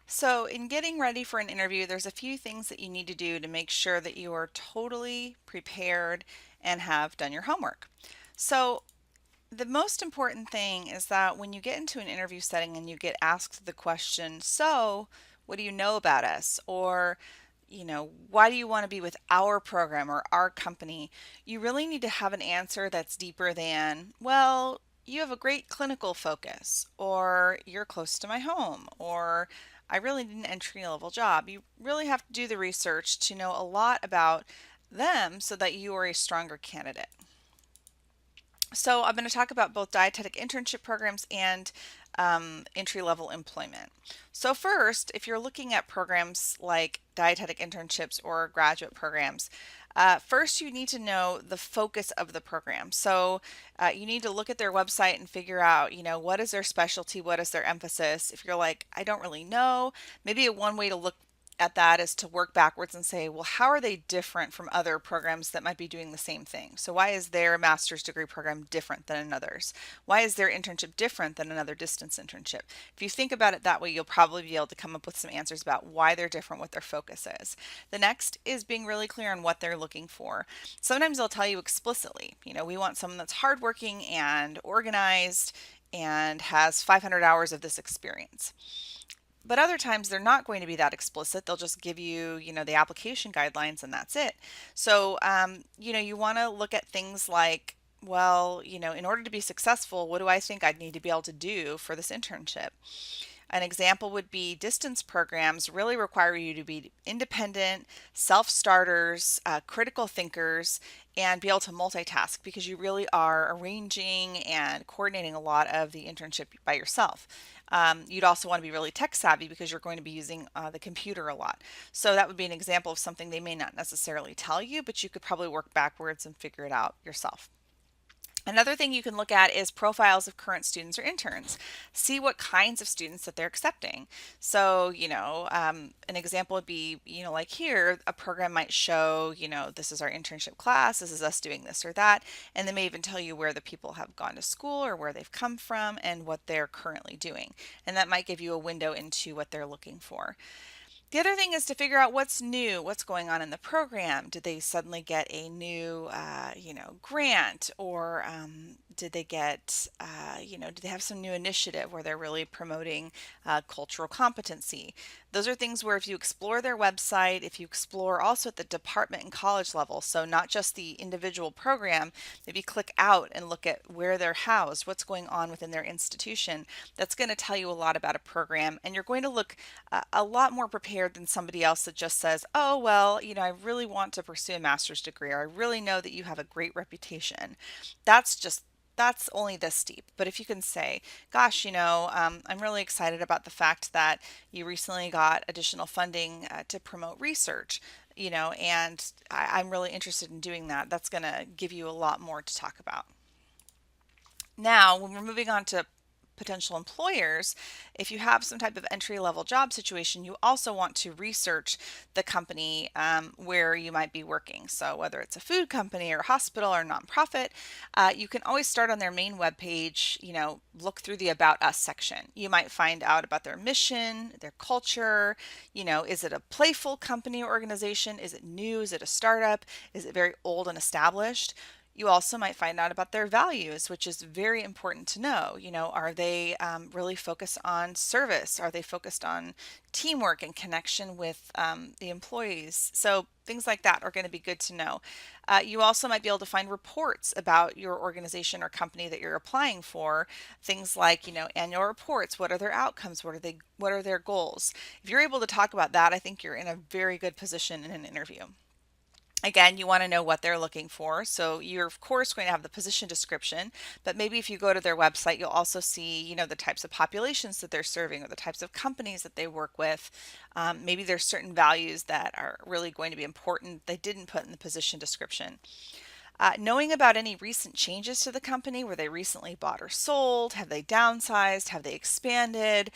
So, in getting ready for an interview, there's a few things that you need to do to make sure that you are totally prepared and have done your homework. So, the most important thing is that when you get into an interview setting and you get asked the question, so what do you know about us? Or, why do you want to be with our program or our company? You really need to have an answer that's deeper than, well, you have a great clinical focus, or you're close to my home, or I really need an entry level job. You really have to do the research to know a lot about them so that you are a stronger candidate. So I'm going to talk about both dietetic internship programs and entry level employment. So first, if you're looking at programs like dietetic internships or graduate programs, first you need to know the focus of the program. So you need to look at their website and figure out, what is their specialty, what is their emphasis. If you're like, I don't really know, maybe one way to look at that is to work backwards and say, well, how are they different from other programs that might be doing the same thing? So, why is their master's degree program different than another's? Why is their internship different than another distance internship? If you think about it that way, you'll probably be able to come up with some answers about why they're different, what their focus is. The next is being really clear on what they're looking for. Sometimes they'll tell you explicitly, we want someone that's hardworking and organized and has 500 hours of this experience. But other times they're not going to be that explicit. They'll just give you, the application guidelines and that's it. So, you want to look at things like, well, in order to be successful, what do I think I'd need to be able to do for this internship? An example would be distance programs really require you to be independent, self starters, critical thinkers, and be able to multitask because you really are arranging and coordinating a lot of the internship by yourself. You'd also want to be really tech savvy because you're going to be using the computer a lot. So that would be an example of something they may not necessarily tell you, but you could probably work backwards and figure it out yourself. Another thing you can look at is profiles of current students or interns. See what kinds of students that they're accepting. So, an example would be, like here, a program might show, this is our internship class, this is us doing this or that, and they may even tell you where the people have gone to school or where they've come from and what they're currently doing. And that might give you a window into what they're looking for. The other thing is to figure out what's new, what's going on in the program. Did they suddenly get a new, grant, or did they get, did they have some new initiative where they're really promoting cultural competency? Those are things where if you explore their website, if you explore also at the department and college level, so not just the individual program, maybe click out and look at where they're housed, what's going on within their institution. That's going to tell you a lot about a program, and you're going to look a lot more prepared than somebody else that just says, oh, well, I really want to pursue a master's degree, or I really know that you have a great reputation. That's only this steep. But if you can say, gosh, I'm really excited about the fact that you recently got additional funding to promote research, and I'm really interested in doing that, that's going to give you a lot more to talk about. Now, when we're moving on to potential employers, if you have some type of entry level job situation, you also want to research the company where you might be working. So, whether it's a food company or hospital or nonprofit, you can always start on their main webpage, look through the About Us section. You might find out about their mission, their culture, is it a playful company or organization? Is it new? Is it a startup? Is it very old and established? You also might find out about their values, which is very important to know. Are they really focused on service? Are they focused on teamwork and connection with the employees? So things like that are going to be good to know. You also might be able to find reports about your organization or company that you're applying for. Things like, annual reports. What are their outcomes? What are their goals? If you're able to talk about that, I think you're in a very good position in an interview. Again, you want to know what they're looking for. So you're of course going to have the position description, but maybe if you go to their website, you'll also see, the types of populations that they're serving or the types of companies that they work with. Maybe there's certain values that are really going to be important they didn't put in the position description. Knowing about any recent changes to the company, were they recently bought or sold? Have they downsized? Have they expanded?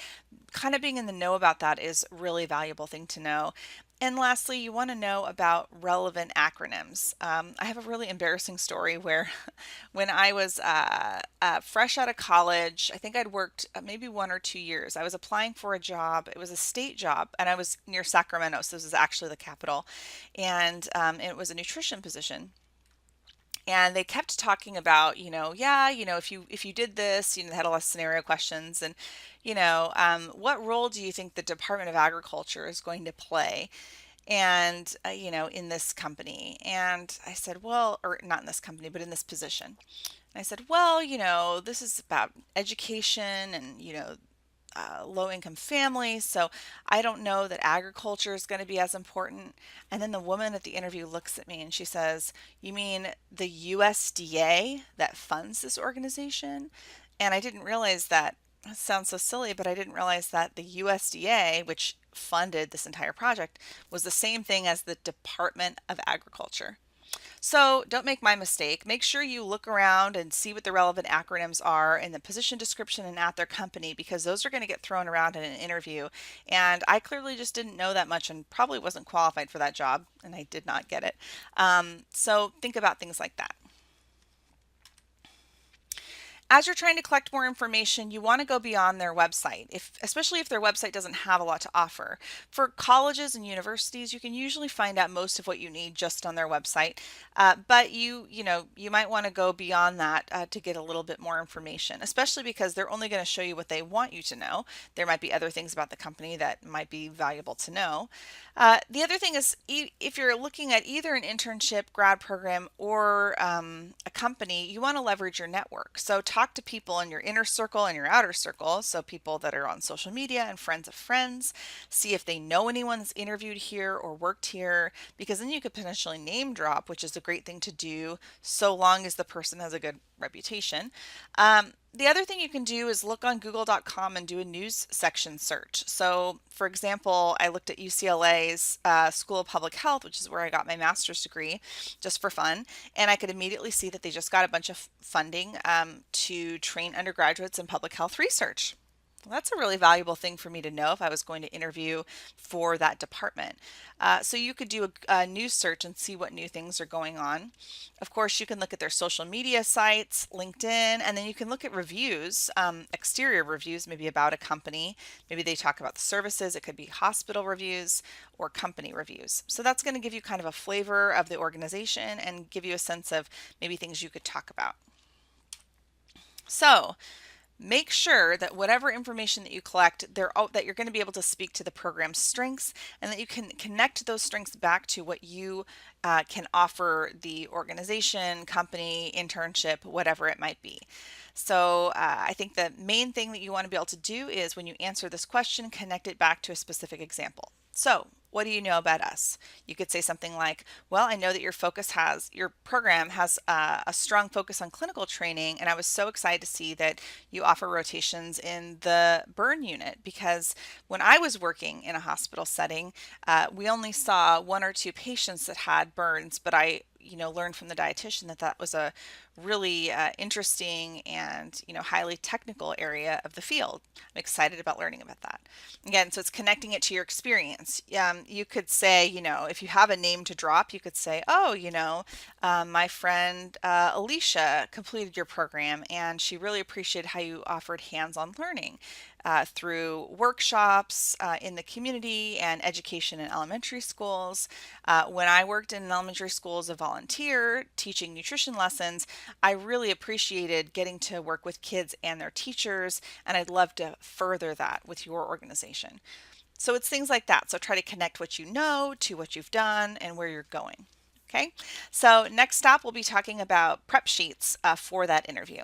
Kind of being in the know about that is really a valuable thing to know. And lastly, you want to know about relevant acronyms. I have a really embarrassing story where when I was fresh out of college, I think I'd worked maybe 1 or 2 years. I was applying for a job. It was a state job, and I was near Sacramento, so this is actually the capital. And it was a nutrition position. And they kept talking about, yeah, if you did this, they had a lot of scenario questions, and what role do you think the Department of Agriculture is going to play? And in this company. And I said, well, or not in this company, but in this position. And I said, well, this is about education and low income families, so I don't know that agriculture is going to be as important. And then the woman at the interview looks at me and she says, you mean the USDA that funds this organization? And I didn't realize that. It sounds so silly, but I didn't realize that the USDA, which funded this entire project, was the same thing as the Department of Agriculture. So don't make my mistake. Make sure you look around and see what the relevant acronyms are in the position description and at their company, because those are going to get thrown around in an interview. And I clearly just didn't know that much and probably wasn't qualified for that job, and I did not get it. So think about things like that. As you're trying to collect more information, you want to go beyond their website, especially if their website doesn't have a lot to offer. For colleges and universities, you can usually find out most of what you need just on their website, but you might want to go beyond that to get a little bit more information, especially because they're only going to show you what they want you to know. There might be other things about the company that might be valuable to know. The other thing is, if you're looking at either an internship, grad program, or a company, you want to leverage your network. So talk to people in your inner circle and your outer circle, so people that are on social media and friends of friends. See if they know anyone that's interviewed here or worked here, because then you could potentially name drop, which is a great thing to do so long as the person has a good reputation. The other thing you can do is look on google.com and do a news section search. So, for example, I looked at UCLA's School of Public Health, which is where I got my master's degree, just for fun, and I could immediately see that they just got a bunch of funding to train undergraduates in public health research. Well, that's a really valuable thing for me to know if I was going to interview for that department. So you could do a news search and see what new things are going on. Of course, you can look at their social media sites, LinkedIn, and then you can look at reviews, exterior reviews, maybe about a company. Maybe they talk about the services. It could be hospital reviews or company reviews. So that's going to give you kind of a flavor of the organization and give you a sense of maybe things you could talk about. So, make sure that whatever information that you collect, that you're going to be able to speak to the program's strengths, and that you can connect those strengths back to what you can offer the organization, company, internship, whatever it might be. So I think the main thing that you want to be able to do is, when you answer this question, connect it back to a specific example. So what do you know about us? You could say something like, well, I know that your program has a strong focus on clinical training, and I was so excited to see that you offer rotations in the burn unit, because when I was working in a hospital setting, we only saw 1 or 2 patients that had burns, but I learned from the dietitian that was a really interesting and highly technical area of the field. I'm excited about learning about that. Again, so it's connecting it to your experience. You could say, if you have a name to drop, you could say, oh, my friend Alicia completed your program, and she really appreciated how you offered hands-on learning through workshops in the community and education in elementary schools. When I worked in elementary school as a volunteer teaching nutrition lessons, I really appreciated getting to work with kids and their teachers, and I'd love to further that with your organization. So it's things like that. So try to connect what you know to what you've done and where you're going. Okay, so next stop, we'll be talking about prep sheets for that interview.